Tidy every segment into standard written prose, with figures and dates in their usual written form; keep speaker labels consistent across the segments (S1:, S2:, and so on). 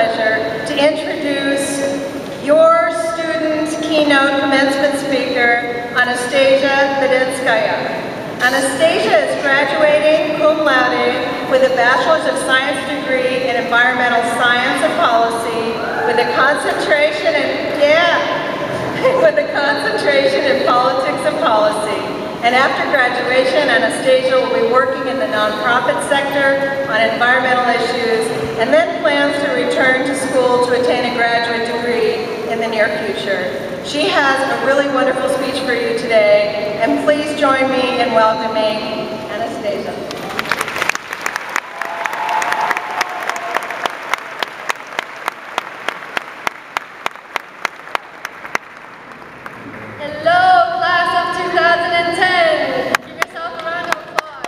S1: pleasure to introduce your student keynote commencement speaker, Anastasia Vvedenskaya. Anastasia is graduating cum laude with a Bachelor's of Science degree in Environmental Science and Policy with a concentration in Politics and Policy. And after graduation, Anastasia will be working in the nonprofit sector on environmental issues and then plans to return to school to attain a graduate degree in the near future. She has a really wonderful speech for you today, and please join me in welcoming Anastasia.
S2: Hello, class of 2010. Give yourself a round of applause.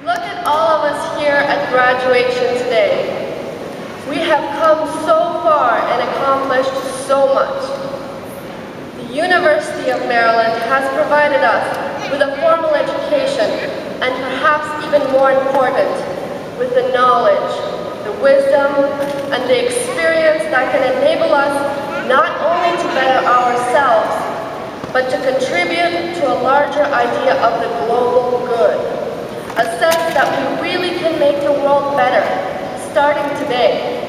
S2: Look at all of us here at graduation today. We have come so far and accomplished so much. The University of Maryland has provided us with a formal education and perhaps even more important, with the knowledge, the wisdom, and the experience that can enable us not only to better ourselves, but to contribute to a larger idea of the global good. A sense that we really can make the world better, starting today.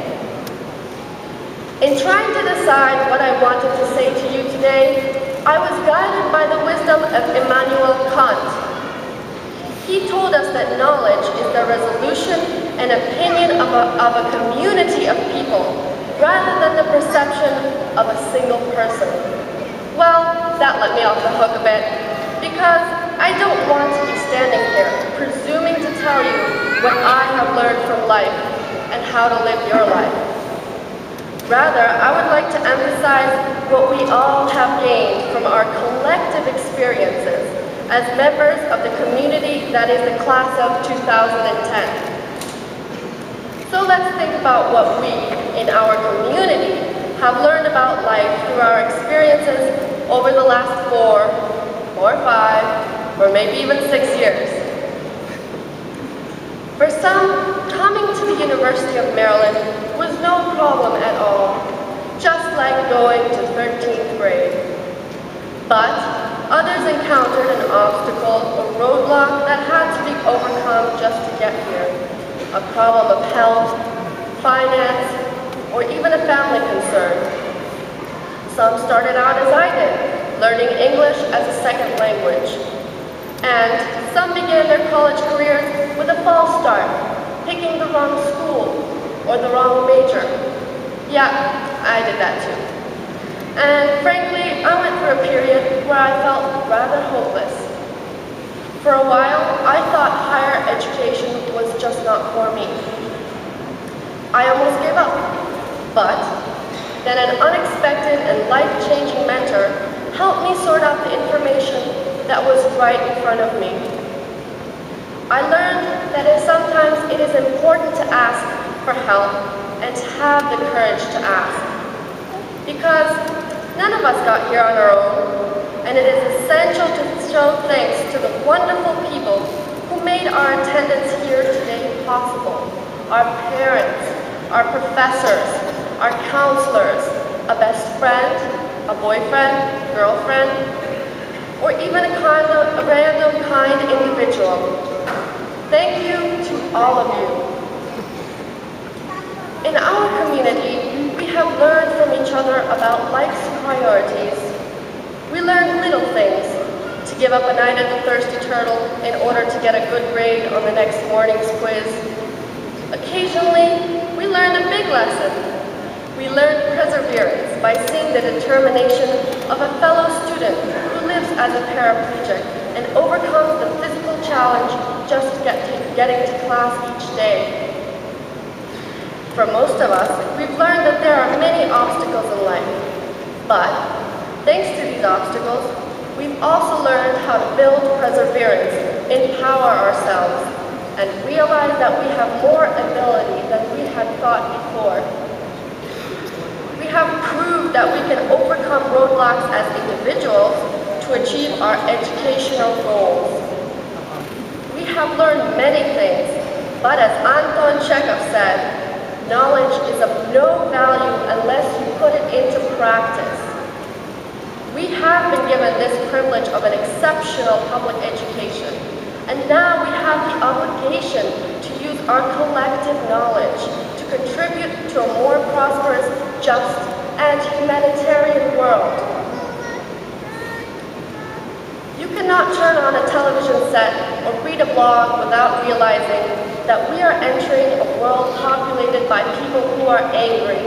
S2: In trying to decide what I wanted to say to you today, I was guided by the wisdom of Immanuel Kant. He told us that knowledge is the resolution and opinion of a community of people, rather than the perception of a single person. Well, that let me off the hook a bit, because I don't want to be standing here presuming to tell you what I have learned from life and how to live your life. Rather, I would like to emphasize what we all have gained from our collective experiences as members of the community that is the class of 2010. So let's think about what we, in our community, have learned about life through our experiences over the last 4, or 5, or maybe even 6 years. For some, coming to the University of Maryland was no problem at all, just like going to 13th grade. But others encountered an obstacle or roadblock that had to be overcome just to get here. A problem of health, finance, or even a family concern. Some started out as I did, learning English as a second language. And some began their college careers with a false start, picking the wrong school or the wrong major. Yeah, I did that too. And frankly, I went through a period where I felt rather hopeless. For a while, I thought higher education was just not for me. I almost gave up. But then an unexpected and life-changing mentor helped me sort out the information that was right in front of me. I learned that sometimes it is important to ask for help and to have the courage to ask. Because none of us got here on our own, and it is essential to show thanks to the wonderful people who made our attendance here today possible. Our parents, our professors, our counselors, a best friend, a boyfriend, girlfriend, or even a random kind individual. Thank you to all of you. In our community, we have learned from each other about life's priorities. We learn little things, to give up a night at the Thirsty Turtle in order to get a good grade on the next morning's quiz. Occasionally, we learn a big lesson. We learn perseverance by seeing the determination of a fellow student who lives as a paraplegic and overcomes the physical challenge just getting to class each day. For most of us, we've learned that there are many obstacles in life. But, thanks to these obstacles, we've also learned how to build perseverance, empower ourselves, and realize that we have more ability than we had thought before. We have proved that we can overcome roadblocks as individuals to achieve our educational goals. We have learned many things, But as Anton Chekhov said, knowledge is of no value unless you put it into practice. We have been given this privilege of an exceptional public education, and now we have the obligation to use our collective knowledge to contribute to a more prosperous, just, and humanitarian world. You cannot turn on a television set or read a blog without realizing that we are entering a world populated by people who are angry,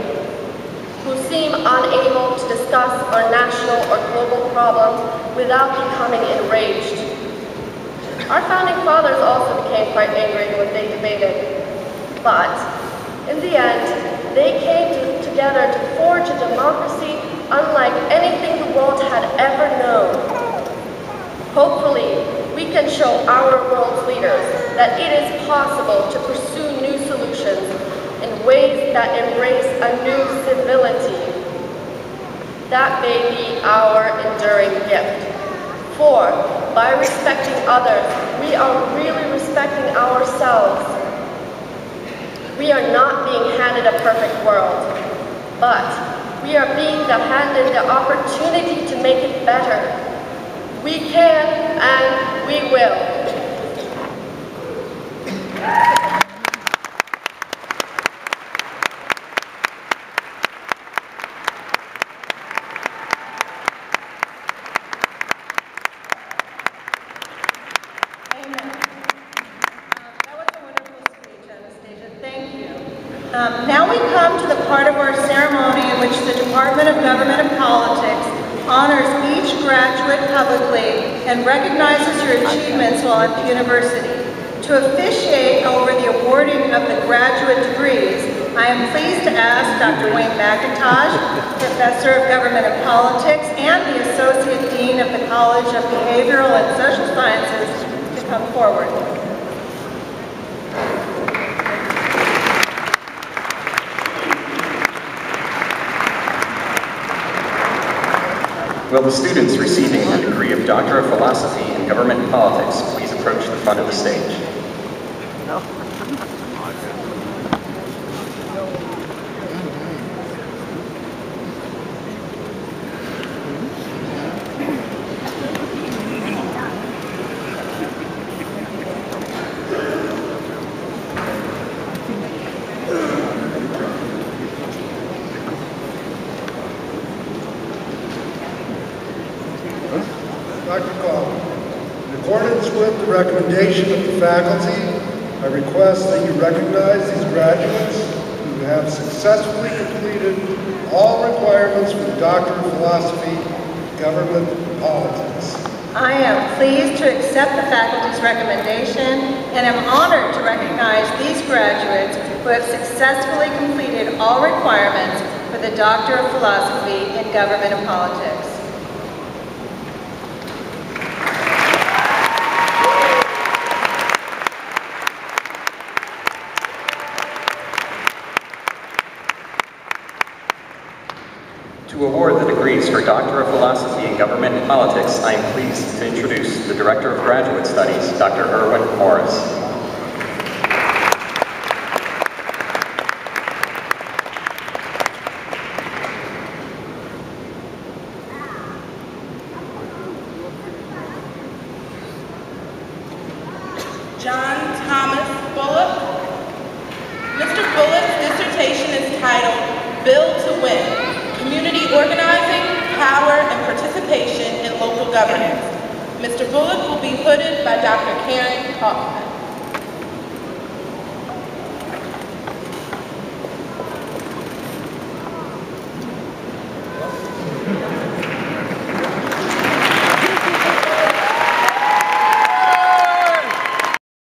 S2: who seem unable to discuss our national or global problems without becoming enraged. Our founding fathers also became quite angry when they debated, but in the end, they came together to forge a democracy unlike anything the world had ever known. Hopefully, we can show our world's leaders that it is possible to pursue new solutions in ways that embrace a new civility. That may be our enduring gift. For, by respecting others, we are really respecting ourselves. We are not being handed a perfect world, but we are being handed the opportunity to make it better. We can and we will.
S1: Amen. That was a wonderful speech, Anastasia. Thank you. Now we come to the part of our ceremony in which the Department of Government and Politics honors each graduate publicly and recognizes your achievements while at the university. To officiate over the awarding of the graduate degrees, I am pleased to ask Dr. Wayne McIntosh, Professor of Government and Politics and the Associate Dean of the College of Behavioral and Social Sciences, to come forward.
S3: Will the students receiving the degree of Doctor of Philosophy in Government and Politics please approach the front of the stage?
S4: Dr. Call, in accordance with the recommendation of the faculty, I request that you recognize these graduates who have successfully completed all requirements for the Doctor of Philosophy, Government, and Politics.
S1: I am pleased to accept the faculty's recommendation and am honored to recognize these graduates who have successfully completed all requirements for the Doctor of Philosophy in Government and Politics.
S3: To award the degrees for Doctor of Philosophy in Government and Politics, I am pleased to introduce the Director of Graduate Studies, Dr. Erwin Morris.
S5: John Thomas Bullock. Mr. Bullock's dissertation is titled Build to Win: Community Organizing, Power, and Participation in Local Governance. Mr. Bullock will be hooded by Dr. Karen Kaufman.